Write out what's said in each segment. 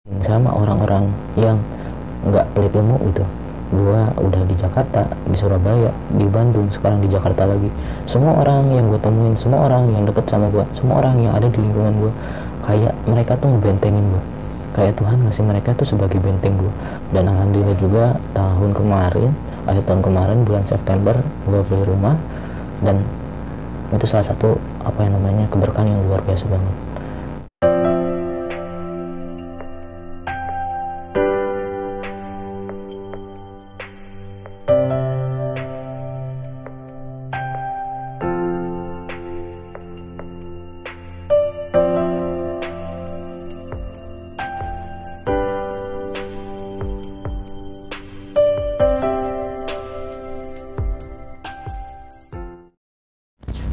sama orang-orang yang nggak pelit ilmu gitu. Gua udah di Jakarta, di Surabaya, di Bandung, sekarang di Jakarta lagi. Semua orang yang gue temuin, semua orang yang deket sama gue, semua orang yang ada di lingkungan gue, kayak mereka tuh ngebentengin gue, kayak Tuhan ngasih mereka tuh sebagai benteng gue. Dan alhamdulillah juga tahun kemarin, akhir tahun kemarin bulan September, gue beli rumah. Dan itu salah satu keberkahan yang luar biasa banget.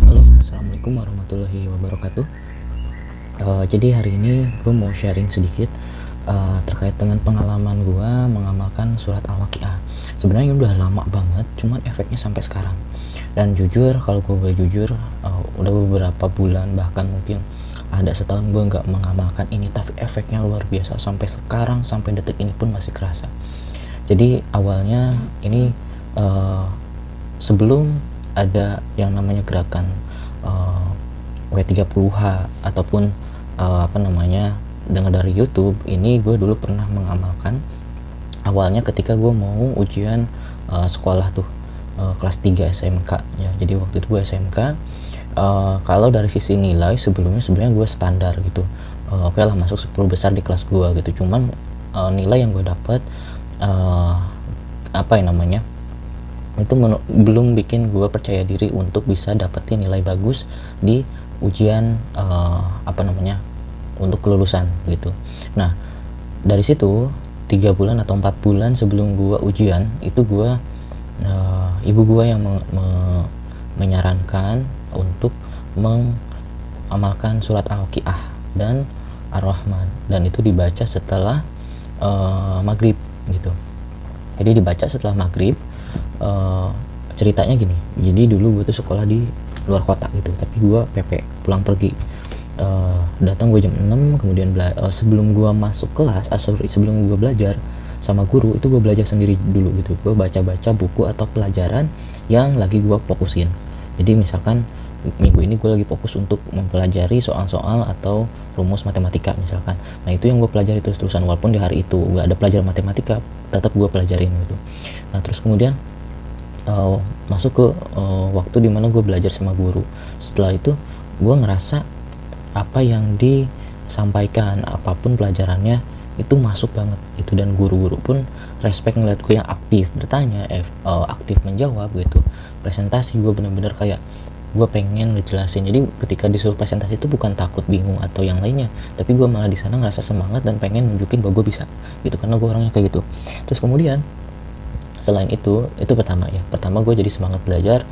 Halo, assalamualaikum warahmatullahi wabarakatuh. Jadi hari ini gue mau sharing sedikit terkait dengan pengalaman gue mengamalkan surat Al-Waqiah. Sebenarnya udah lama banget, cuman efeknya sampai sekarang. Dan jujur, kalau gue boleh jujur, udah beberapa bulan, bahkan mungkin ada setahun gue nggak mengamalkan ini, tapi efeknya luar biasa sampai sekarang, sampai detik ini pun masih kerasa. Jadi awalnya ini sebelum ada yang namanya gerakan W30H ataupun dengar dari YouTube, ini gue dulu pernah mengamalkan. Awalnya ketika gue mau ujian sekolah tuh, kelas 3 SMK ya. Jadi waktu itu gue SMK. Kalau dari sisi nilai sebelumnya sebenarnya gue standar gitu, oke lah masuk 10 besar di kelas gue gitu. Cuman nilai yang gue dapat itu belum bikin gue percaya diri untuk bisa dapetin nilai bagus di ujian untuk kelulusan gitu. Nah dari situ 3 bulan atau 4 bulan sebelum gue ujian itu ibu gue yang menyarankan untuk mengamalkan surat Al-Waqiah dan Ar-Rahman, dan itu dibaca setelah maghrib gitu. Jadi dibaca setelah maghrib. Ceritanya gini, jadi dulu gue tuh sekolah di luar kota gitu, tapi gue PP pulang pergi. Datang gue jam 6, kemudian sebelum gue masuk kelas, sebelum gue belajar sama guru, itu gue belajar sendiri dulu gitu. Gue baca-baca buku atau pelajaran yang lagi gue fokusin. Jadi misalkan minggu ini gue lagi fokus untuk mempelajari soal-soal atau rumus matematika misalkan. Nah itu yang gue pelajari terus-terusan, walaupun di hari itu gak ada pelajaran matematika, tetap gue pelajarin gitu. Nah terus kemudian masuk ke waktu dimana gue belajar sama guru. Setelah itu gue ngerasa apa yang disampaikan, apapun pelajarannya itu masuk banget itu, dan guru-guru pun respect ngeliat gue yang aktif bertanya, aktif menjawab gitu. Presentasi gue bener-bener kayak gue pengen ngejelasin. Jadi ketika disuruh presentasi itu bukan takut, bingung atau yang lainnya, tapi gue malah di sana ngerasa semangat dan pengen nunjukin bahwa gue bisa gitu, karena gue orangnya kayak gitu. Terus kemudian selain itu pertama gue jadi semangat belajar,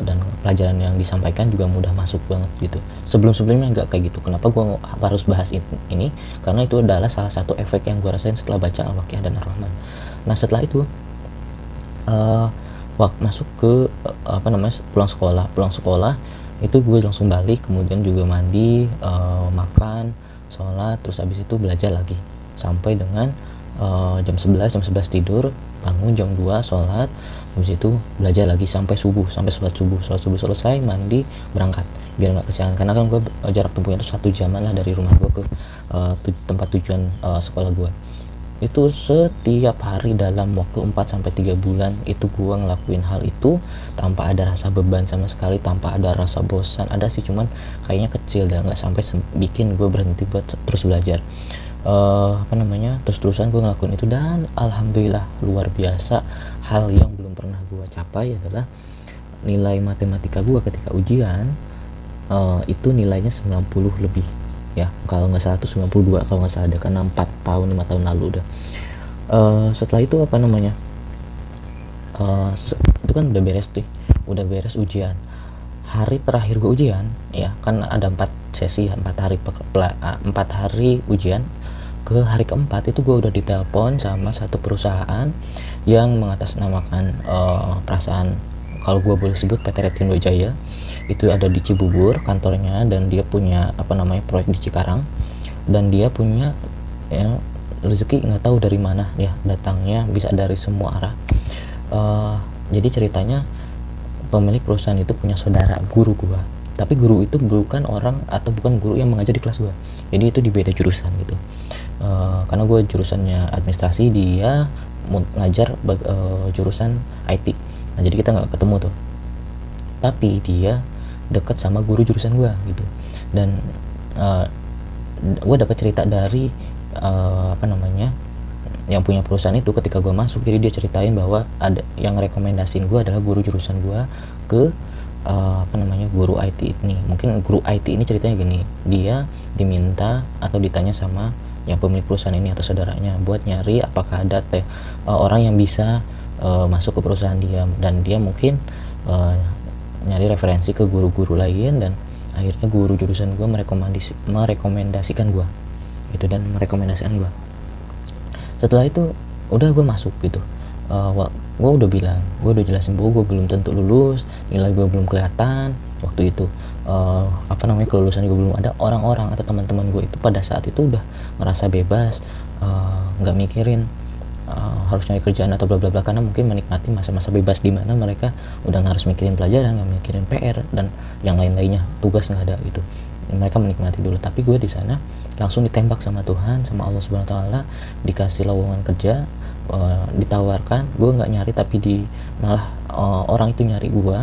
dan pelajaran yang disampaikan juga mudah masuk banget gitu. Sebelumnya nggak kayak gitu. Kenapa gue harus bahas ini? Karena itu adalah salah satu efek yang gue rasain setelah baca Al-Waqiah dan Ar-Rahman. Nah setelah itu masuk ke pulang sekolah itu gue langsung balik, kemudian juga mandi, makan, sholat, terus habis itu belajar lagi sampai dengan jam 11 tidur, bangun jam 2 sholat, habis itu belajar lagi sampai sholat subuh selesai, mandi, berangkat biar nggak kesiangan. Karena kan gue jarak tempuhnya itu 1 jaman lah dari rumah gue ke tempat tujuan sekolah gue. Itu setiap hari dalam waktu 4-3 bulan itu gue ngelakuin hal itu tanpa ada rasa beban sama sekali, tanpa ada rasa bosan. Ada sih, cuman kayaknya kecil dan nggak sampai bikin gue berhenti buat terus belajar. Terus-terusan gue ngelakuin itu, dan alhamdulillah luar biasa. Hal yang belum pernah gue capai adalah nilai matematika gue ketika ujian itu nilainya 90 lebih ya, kalau nggak salah itu 92 kalau nggak salah, ada karena 5 tahun lalu udah. Setelah itu itu kan udah beres ujian. Hari terakhir gue ujian ya, kan ada 4 sesi, 4 hari ujian. Ke hari keempat itu gue udah ditelepon sama satu perusahaan yang mengatasnamakan perasaan, kalau gue boleh sebut, PT Retindo Jaya. Itu ada di Cibubur kantornya, dan dia punya proyek di Cikarang, dan dia punya ya rezeki nggak tahu dari mana ya datangnya, bisa dari semua arah. Jadi ceritanya pemilik perusahaan itu punya saudara guru gua, tapi guru itu bukan orang atau bukan guru yang mengajar di kelas gua, jadi itu di beda jurusan gitu. Karena gue jurusannya administrasi, dia ngajar jurusan IT. Nah jadi kita nggak ketemu tuh, tapi dia deket sama guru jurusan gue gitu. Dan gue dapat cerita dari yang punya perusahaan itu ketika gue masuk. Jadi dia ceritain bahwa ada yang rekomendasiin gue adalah guru jurusan gue ke guru IT ini. Mungkin guru IT ini ceritanya gini, dia diminta atau ditanya sama yang pemilik perusahaan ini atau saudaranya buat nyari apakah ada orang yang bisa masuk ke perusahaan dia, dan dia mungkin nyari referensi ke guru-guru lain, dan akhirnya guru jurusan gue merekomendasikan gue gitu, dan merekomendasikan gue. Setelah itu udah gue masuk gitu. Gue udah bilang, gue udah jelasin bahwa gue belum tentu lulus, nilai gue belum kelihatan waktu itu. Kelulusan gue belum ada. Orang-orang atau teman-teman gue itu pada saat itu udah ngerasa bebas, nggak mikirin harus nyari kerjaan atau bla bla bla, karena mungkin menikmati masa-masa bebas di mana mereka udah nggak harus mikirin pelajaran, nggak mikirin PR dan yang lain-lainnya, tugas nggak ada gitu. Mereka menikmati dulu. Tapi gue di sana langsung ditembak sama Tuhan, sama Allah Subhanahu Wa Taala, dikasih lowongan kerja, ditawarkan. Gue nggak nyari, tapi malah orang itu nyari gue,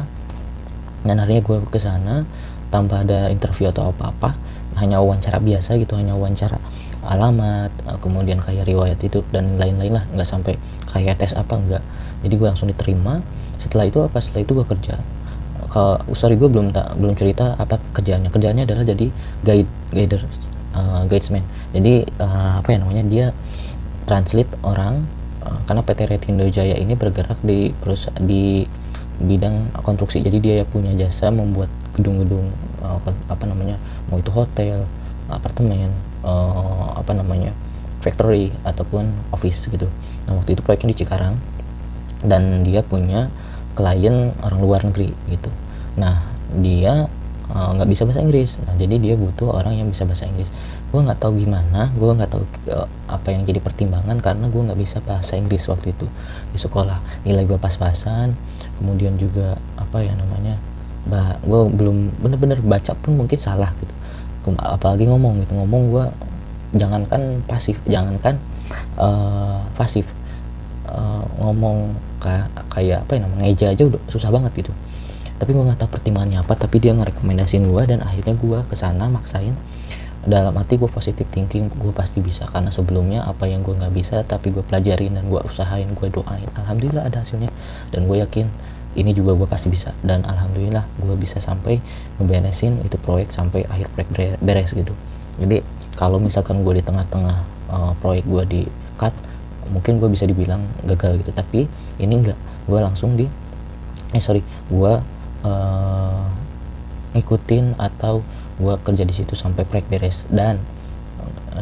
dan akhirnya gue ke sana tanpa ada interview atau apa-apa, hanya wawancara biasa gitu, hanya wawancara alamat, kemudian kayak riwayat hidup dan lain-lain lah, nggak sampai kayak tes apa, enggak. Jadi gue langsung diterima. Setelah itu gue kerja. Gue belum cerita apa kerjaannya adalah jadi guidesman. Jadi dia translate orang, karena PT Retindo Jaya ini bergerak di bidang konstruksi. Jadi dia punya jasa membuat gedung-gedung mau itu hotel, apartemen, factory ataupun office gitu. Nah waktu itu proyeknya di Cikarang, dan dia punya klien orang luar negeri gitu. Nah dia nggak bisa bahasa Inggris, nah jadi dia butuh orang yang bisa bahasa Inggris. Gue nggak tahu gimana, gue nggak tahu apa yang jadi pertimbangan, karena gue nggak bisa bahasa Inggris waktu itu di sekolah. Nilai gue pas-pasan, kemudian juga gue belum bener-bener baca pun mungkin salah gitu, apalagi ngomong gue jangankan pasif, pasif, ngomong kayak ngeja aja udah susah banget gitu. Tapi gue nggak tahu pertimbangannya apa, tapi dia ngerekomendasiin gue, dan akhirnya gue kesana maksain. Dalam arti gue positive thinking, gue pasti bisa, karena sebelumnya apa yang gue nggak bisa tapi gue pelajarin dan gue usahain, gue doain, alhamdulillah ada hasilnya. Dan gue yakin ini juga gue pasti bisa, dan alhamdulillah gue bisa sampai ngeberesin itu proyek sampai akhir proyek beres gitu. Jadi kalau misalkan gue di tengah-tengah proyek gue di cut, mungkin gue bisa dibilang gagal gitu. Tapi ini enggak, gue langsung gue ngikutin atau gue kerja di situ sampai proyek beres. Dan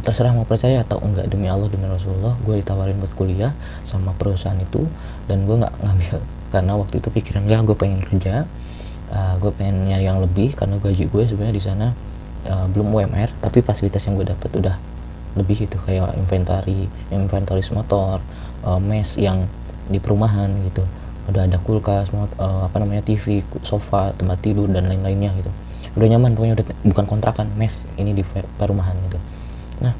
terserah mau percaya atau enggak, demi Allah demi Rasulullah, gue ditawarin buat kuliah sama perusahaan itu, dan gue nggak ngambil, karena waktu itu pikiran gue pengen kerja, gue pengen nyari yang lebih, karena gaji gue sebenarnya di sana belum UMR, tapi fasilitas yang gue dapat udah lebih gitu, kayak inventaris motor, mes yang di perumahan gitu, udah ada kulkas, TV, sofa, tempat tidur dan lain-lainnya gitu. Udah nyaman pokoknya, udah bukan kontrakan, mes ini di perumahan gitu. Nah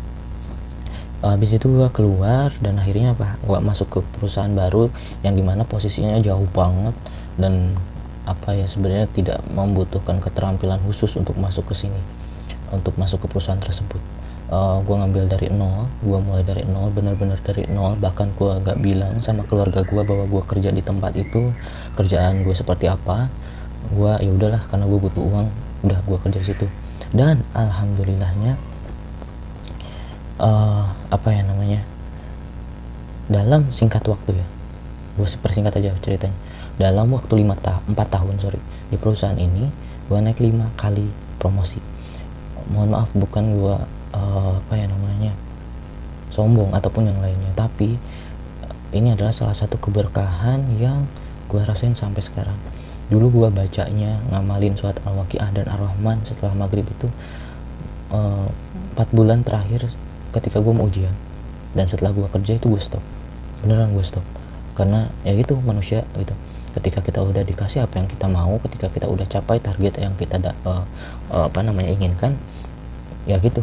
habis itu gue keluar, dan akhirnya gue masuk ke perusahaan baru yang dimana posisinya jauh banget, dan sebenarnya tidak membutuhkan keterampilan khusus untuk masuk ke sini, untuk masuk ke perusahaan tersebut. Gue ngambil dari nol, gue mulai dari nol, benar-benar dari nol. Bahkan gue gak bilang sama keluarga gue bahwa gue kerja di tempat itu, kerjaan gue seperti apa. Gue ya udahlah, karena gue butuh uang, udah gue kerja di situ. Dan alhamdulillahnya dalam singkat waktu, ya gue persingkat aja ceritanya, dalam waktu 4 tahun di perusahaan ini, gue naik 5 kali promosi. Mohon maaf, bukan gue sombong ataupun yang lainnya, tapi ini adalah salah satu keberkahan yang gue rasain sampai sekarang. Dulu gue bacanya, ngamalin surat Al-Waqiah dan Ar-Rahman setelah maghrib itu 4 bulan terakhir ketika gue mau ujian. Dan setelah gue kerja itu gue stop, beneran gue stop. Karena ya gitu, manusia gitu, ketika kita udah dikasih apa yang kita mau, ketika kita udah capai target yang kita inginkan, ya gitu,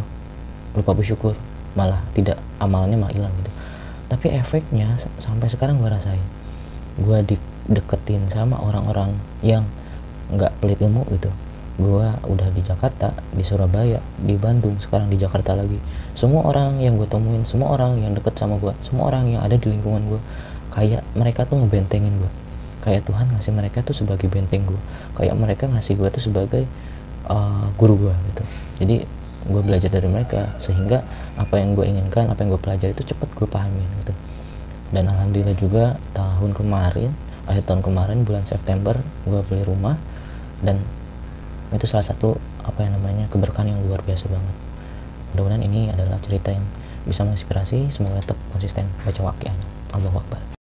lupa bersyukur, malah tidak, amalannya malah hilang gitu. Tapi efeknya sampai sekarang gue rasain, gue dideketin sama orang-orang yang nggak pelit ilmu gitu. Gue udah di Jakarta, di Surabaya, di Bandung, sekarang di Jakarta lagi. Semua orang yang gue temuin, semua orang yang deket sama gue, semua orang yang ada di lingkungan gue, kayak mereka tuh ngebentengin gue, kayak Tuhan ngasih mereka tuh sebagai benteng gue, kayak mereka ngasih gue tuh sebagai guru gue gitu. Jadi gue belajar dari mereka, sehingga apa yang gue inginkan, apa yang gue pelajari itu cepat gue pahamin gitu. Dan alhamdulillah juga akhir tahun kemarin bulan September gue beli rumah, dan itu salah satu keberkahan yang luar biasa banget. Mudah-mudahan ini adalah cerita yang bisa menginspirasi, semoga tetap konsisten baca waqiahnya. Allahu Akbar.